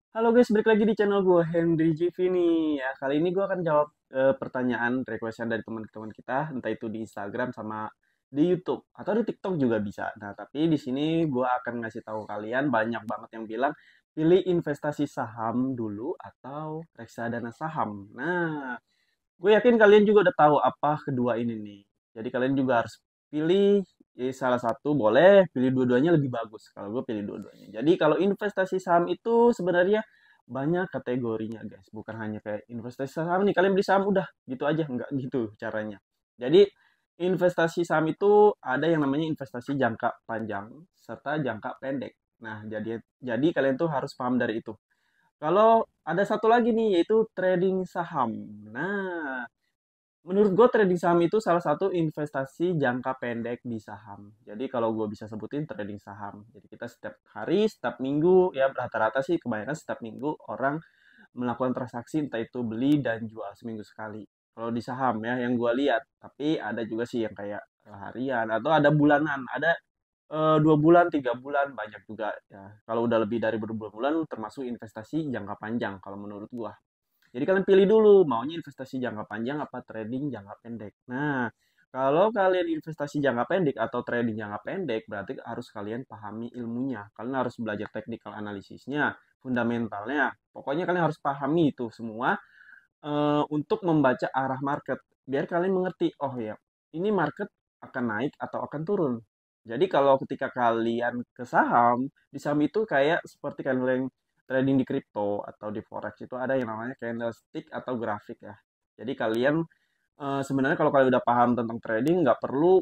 Halo guys, balik lagi di channel gue Henry GV nih. Ya, kali ini gue akan jawab pertanyaan requestan dari teman-teman kita, entah itu di Instagram sama di YouTube atau di TikTok juga bisa. Nah, tapi di sini gue akan ngasih tahu kalian banyak banget yang bilang pilih investasi saham dulu atau reksadana saham. Nah, gue yakin kalian juga udah tahu apa kedua ini nih. Jadi kalian juga harus pilih salah satu boleh, pilih dua-duanya lebih bagus. Kalau gue pilih dua-duanya. Jadi kalau investasi saham itu sebenarnya banyak kategorinya guys. Bukan hanya kayak investasi saham nih, kalian beli saham udah gitu aja. Nggak gitu caranya. Jadi investasi saham itu ada yang namanya investasi jangka panjang serta jangka pendek. Nah, jadi kalian tuh harus paham dari itu. Kalau ada satu lagi nih, yaitu trading saham. Nah, menurut gue trading saham itu salah satu investasi jangka pendek di saham. Jadi kalau gue bisa sebutin trading saham. Jadi kita setiap hari, setiap minggu, ya rata-rata sih kebanyakan setiap minggu orang melakukan transaksi entah itu beli dan jual seminggu sekali. Kalau di saham ya yang gue lihat. Tapi ada juga sih yang kayak harian atau ada bulanan. Ada 2 bulan, 3 bulan, banyak juga ya. Kalau udah lebih dari berbulan-bulan termasuk investasi jangka panjang kalau menurut gua. Jadi kalian pilih dulu maunya investasi jangka panjang apa trading jangka pendek. Nah, kalau kalian investasi jangka pendek atau trading jangka pendek berarti harus kalian pahami ilmunya. Kalian harus belajar technical analisisnya, fundamentalnya. Pokoknya kalian harus pahami itu semua untuk membaca arah market. Biar kalian mengerti, oh ya, ini market akan naik atau akan turun. Jadi kalau ketika kalian ke saham, di saham itu kayak seperti kalian trading di kripto atau di forex itu ada yang namanya candlestick atau grafik ya. Jadi kalian sebenarnya kalau kalian udah paham tentang trading, nggak perlu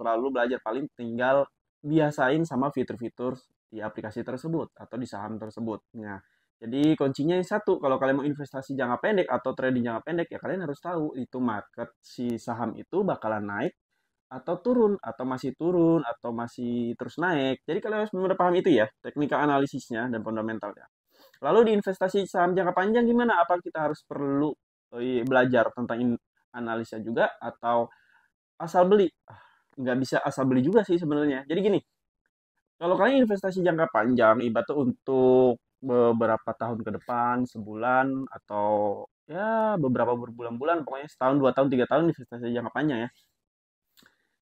terlalu belajar, paling tinggal biasain sama fitur-fitur di aplikasi tersebut atau di saham tersebut. Nah, jadi kuncinya satu, kalau kalian mau investasi jangka pendek atau trading jangka pendek ya kalian harus tahu itu market si saham itu bakalan naik atau turun atau masih terus naik. Jadi kalian harus benar paham itu ya, teknikal analisisnya dan fundamentalnya. Lalu di investasi saham jangka panjang gimana? Apa kita harus perlu belajar tentang analisa juga atau asal beli? Nggak bisa asal beli juga sih sebenarnya. Jadi gini, kalau kalian investasi jangka panjang, ibaratnya untuk beberapa tahun ke depan, sebulan, atau ya beberapa berbulan-bulan, pokoknya setahun, 2 tahun, 3 tahun investasi jangka panjang ya.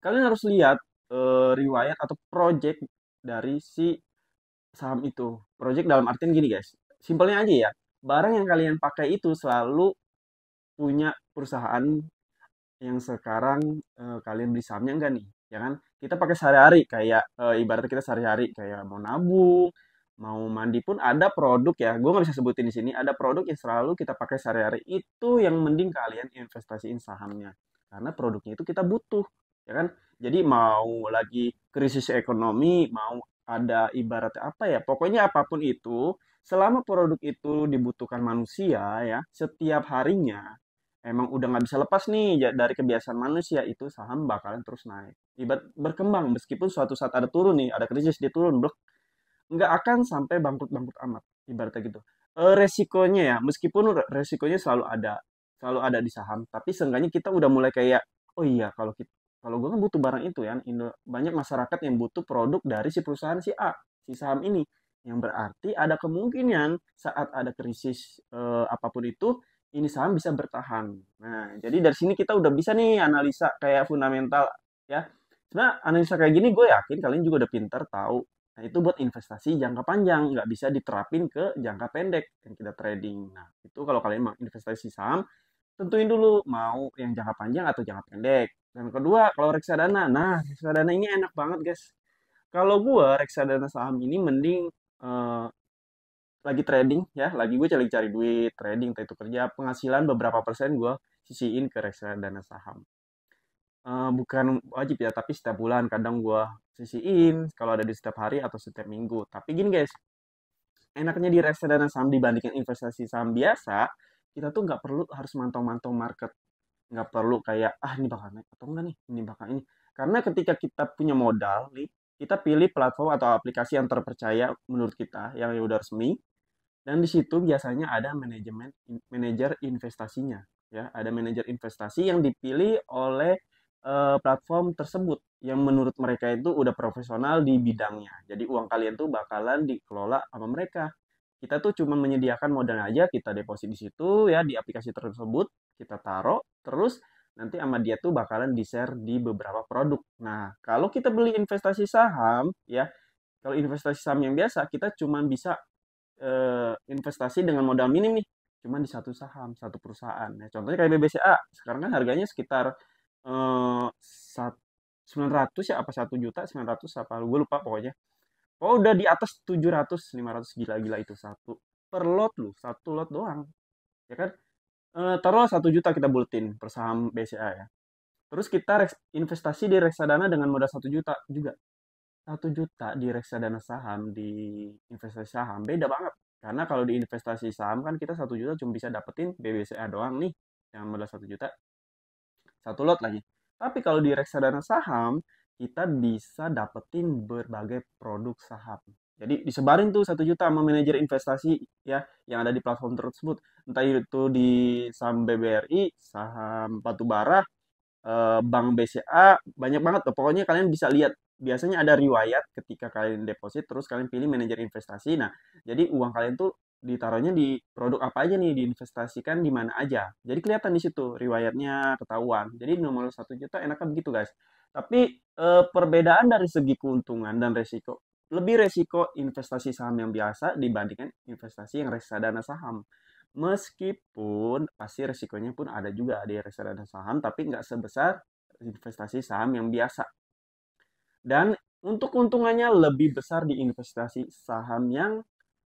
Kalian harus lihat riwayat atau project dari si saham itu. Project dalam artian gini guys, simpelnya aja ya. Barang yang kalian pakai itu selalu punya perusahaan yang sekarang kalian beli sahamnya enggak nih, ya kan? Kita pakai sehari-hari kayak ibaratnya kita sehari-hari kayak mau nabung, mau mandi pun ada produk ya. Gue nggak bisa sebutin di sini. Ada produk yang selalu kita pakai sehari-hari. Itu yang mending kalian investasiin sahamnya, karena produknya itu kita butuh, ya kan? Jadi mau lagi krisis ekonomi, mau ada ibaratnya apa ya, pokoknya apapun itu, selama produk itu dibutuhkan manusia ya, setiap harinya emang udah nggak bisa lepas nih dari kebiasaan manusia itu saham bakalan terus naik. Ibarat berkembang meskipun suatu saat ada turun nih, ada krisis dia turun, blok, nggak akan sampai bangkrut-bangkrut amat. Ibaratnya gitu. Resikonya ya, meskipun resikonya selalu ada di saham, tapi seenggaknya kita udah mulai kayak, oh iya kalau gue kan butuh barang itu ya, banyak masyarakat yang butuh produk dari si perusahaan si A, si saham ini. Yang berarti ada kemungkinan saat ada krisis apapun itu, ini saham bisa bertahan. Nah, jadi dari sini kita udah bisa nih analisa kayak fundamental ya. Sebenarnya analisa kayak gini gue yakin kalian juga udah pinter tahu. Nah, itu buat investasi jangka panjang, nggak bisa diterapin ke jangka pendek yang kita trading. Nah, itu kalau kalian mau investasi saham, tentuin dulu mau yang jangka panjang atau jangka pendek. Dan kedua, kalau reksadana, nah reksadana ini enak banget guys. Kalau gue reksadana saham ini mending eh, lagi trading ya, lagi gue cari-cari duit, trading, entah itu kerja, penghasilan beberapa persen gue sisihin ke reksadana saham. Bukan wajib ya, tapi setiap bulan kadang gue sisihin kalau ada di setiap hari atau setiap minggu. Tapi gini guys, enaknya di reksadana saham dibandingkan investasi saham biasa, kita tuh nggak perlu harus mantau-mantau market. Nggak perlu kayak, ah ini bakal naik atau enggak nih, ini bakal ini. Karena ketika kita punya modal nih, kita pilih platform atau aplikasi yang terpercaya menurut kita, yang udah resmi, dan di situ biasanya ada manajer investasinya, ya, ada manajer investasi yang dipilih oleh platform tersebut yang menurut mereka itu udah profesional di bidangnya. Jadi uang kalian tuh bakalan dikelola sama mereka. kita tuh cuma menyediakan modalnya aja, kita deposit di situ ya di aplikasi tersebut, kita taruh, terus nanti sama dia tuh bakalan di-share di beberapa produk. Nah, kalau kita beli investasi saham ya, kalau investasi saham yang biasa kita cuma bisa investasi dengan modal minim nih, cuma di satu saham, satu perusahaan. Ya, contohnya kayak BBCA, sekarang kan harganya sekitar eh, 900 ya apa 1 juta 900 apa gue lupa pokoknya. Oh udah di atas 700 500 gila-gila itu satu per lot loh, satu lot doang. Ya kan? Taruh 1 juta kita buletin per saham BCA ya. Terus kita investasi di reksadana dengan modal 1 juta juga. 1 juta di reksadana saham, di investasi saham, beda banget. Karena kalau di investasi saham kan kita 1 juta cuma bisa dapetin BBCA doang nih, yang modal 1 juta, satu lot lagi. Tapi kalau di reksadana saham, kita bisa dapetin berbagai produk saham. Jadi disebarin tuh 1 juta sama manajer investasi ya yang ada di platform tersebut. Entah itu di saham BBRI, saham batubara, Bank BCA, banyak banget tuh. Pokoknya kalian bisa lihat. Biasanya ada riwayat ketika kalian deposit, terus kalian pilih manajer investasi. Nah, jadi uang kalian tuh ditaruhnya di produk apa aja nih, diinvestasikan di mana aja. Jadi kelihatan di situ riwayatnya ketahuan. Jadi nomor 1 juta enaknya begitu guys. Tapi perbedaan dari segi keuntungan dan resiko, lebih resiko investasi saham yang biasa dibandingkan investasi yang reksadana saham. Meskipun pasti resikonya pun ada juga di reksadana saham, tapi nggak sebesar investasi saham yang biasa. Dan untuk keuntungannya lebih besar di investasi saham yang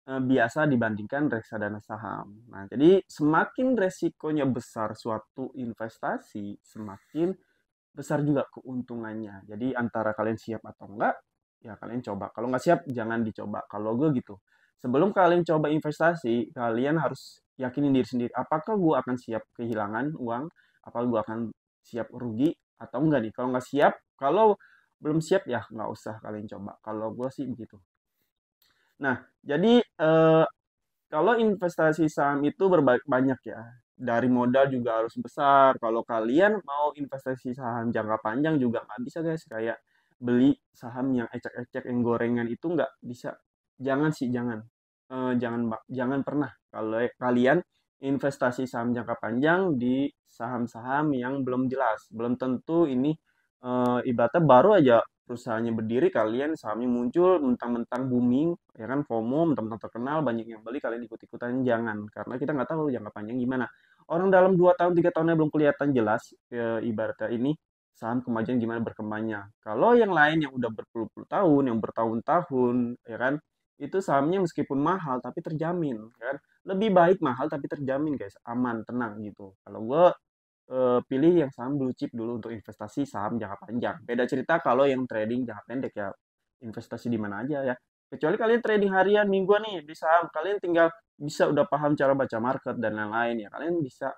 biasa dibandingkan reksadana saham. Nah, jadi semakin resikonya besar suatu investasi, semakin besar juga keuntungannya. Jadi antara kalian siap atau enggak, ya kalian coba. Kalau nggak siap, jangan dicoba. Kalau gue gitu. Sebelum kalian coba investasi, kalian harus yakinin diri sendiri. Apakah gue akan siap kehilangan uang? Apakah gue akan siap rugi? Atau enggak nih? Kalau nggak siap, kalau belum siap ya nggak usah kalian coba. Kalau gue sih begitu. Nah, jadi kalau investasi saham itu banyak ya. Dari modal juga harus besar. Kalau kalian mau investasi saham jangka panjang juga nggak bisa guys. Kayak beli saham yang ecek-ecek, yang gorengan itu nggak bisa. Jangan sih, jangan. Jangan pernah. Kalau kalian investasi saham jangka panjang di saham-saham yang belum jelas. Belum tentu ini ibaratnya baru aja perusahaannya berdiri, kalian sahamnya muncul mentang-mentang booming, ya kan FOMO, mentang-mentang terkenal, banyak yang beli, kalian ikut-ikutan, jangan. Karena kita nggak tahu jangka panjang gimana. Orang dalam 2 tahun, 3 tahunnya belum kelihatan jelas, ibaratnya ini saham kemajuan gimana berkembangnya. Kalau yang lain yang udah berpuluh-puluh tahun, yang bertahun-tahun, ya kan, itu sahamnya meskipun mahal tapi terjamin, ya kan. Lebih baik mahal tapi terjamin guys, aman, tenang gitu. Kalau gue pilih yang saham blue chip dulu untuk investasi saham jangka panjang. Beda cerita kalau yang trading jangka pendek ya, investasi di mana aja ya. Kecuali kalian trading harian, mingguan nih di saham, kalian tinggal bisa udah paham cara baca market dan lain-lain ya. Kalian bisa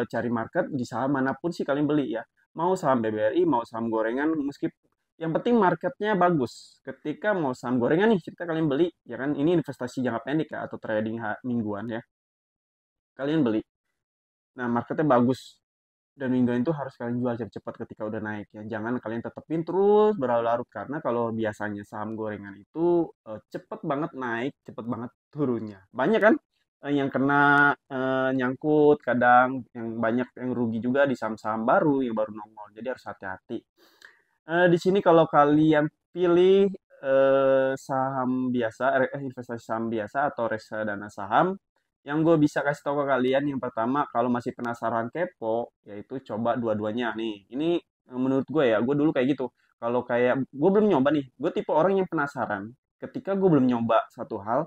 cari market di saham manapun sih kalian beli ya. Mau saham BBRI, mau saham gorengan, meskipun yang penting marketnya bagus. Ketika mau saham gorengan nih, kita kalian beli, ya kan ini investasi jangka pendek ya atau trading mingguan ya. Kalian beli. Nah, marketnya bagus dan mingguan itu harus kalian jual cepat-cepat ketika udah naik ya. Jangan kalian tetepin terus berlarut-larut karena kalau biasanya saham gorengan itu cepet banget naik, cepet banget turunnya. Banyak kan yang kena nyangkut, kadang yang banyak yang rugi juga di saham-saham baru yang baru nongol. Jadi harus hati-hati. Di sini kalau kalian pilih saham biasa, investasi saham biasa atau reksadana saham, yang gue bisa kasih tahu ke kalian yang pertama, kalau masih penasaran kepo, yaitu coba dua-duanya nih. Ini menurut gue ya, gue dulu kayak gitu. Kalau kayak gue belum nyoba nih, gue tipe orang yang penasaran. Ketika gue belum nyoba satu hal,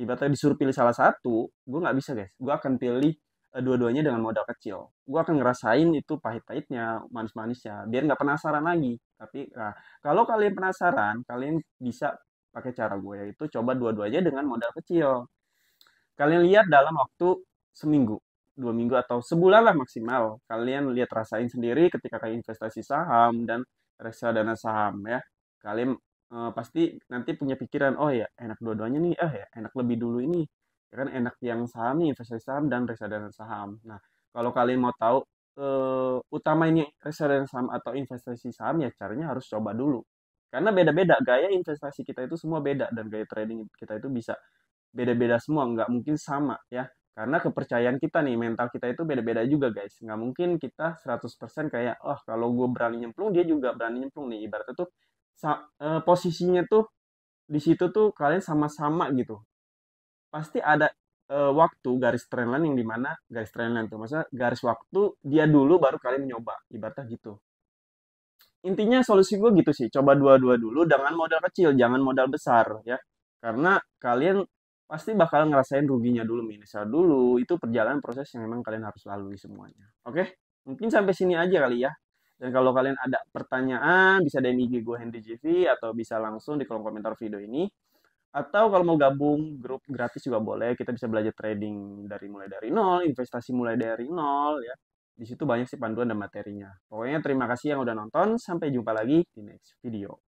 ibaratnya disuruh pilih salah satu, gue nggak bisa guys. Gue akan pilih dua-duanya dengan modal kecil. Gue akan ngerasain itu pahit-pahitnya, manis-manisnya, biar nggak penasaran lagi. Tapi nah, kalau kalian penasaran, kalian bisa pakai cara gue yaitu coba dua-duanya dengan modal kecil. Kalian lihat dalam waktu seminggu, 2 minggu atau sebulan lah maksimal. Kalian lihat rasain sendiri ketika kalian investasi saham dan reksadana saham ya. Kalian pasti nanti punya pikiran, oh ya enak dua-duanya nih, ya enak lebih dulu ini. Ya kan enak yang saham nih, investasi saham dan reksadana saham. Nah, kalau kalian mau tahu utama ini reksadana saham atau investasi saham ya caranya harus coba dulu. Karena beda-beda, gaya investasi kita itu semua beda dan gaya trading kita itu bisa beda-beda semua, nggak mungkin sama ya. Karena kepercayaan kita nih, mental kita itu beda-beda juga guys. Nggak mungkin kita 100% kayak, oh kalau gue berani nyemplung, dia juga berani nyemplung nih. Ibaratnya tuh posisinya tuh di situ tuh kalian sama-sama gitu. Pasti ada waktu garis trend line yang dimana garis trend line tuh, maksudnya garis waktu dia dulu baru kalian nyoba. Ibaratnya gitu. Intinya solusi gue gitu sih, coba dua-dua dulu dengan modal kecil, jangan modal besar ya. Karena kalian pasti bakal ngerasain ruginya dulu, minusnya dulu. Itu perjalanan proses yang memang kalian harus lalui semuanya. Oke? Mungkin sampai sini aja kali ya. Dan kalau kalian ada pertanyaan, bisa DM IG gue Henry JV atau bisa langsung di kolom komentar video ini. Atau kalau mau gabung grup gratis juga boleh. Kita bisa belajar trading dari mulai dari nol, investasi mulai dari nol ya. Di situ banyak sih panduan dan materinya. Pokoknya terima kasih yang udah nonton. Sampai jumpa lagi di next video.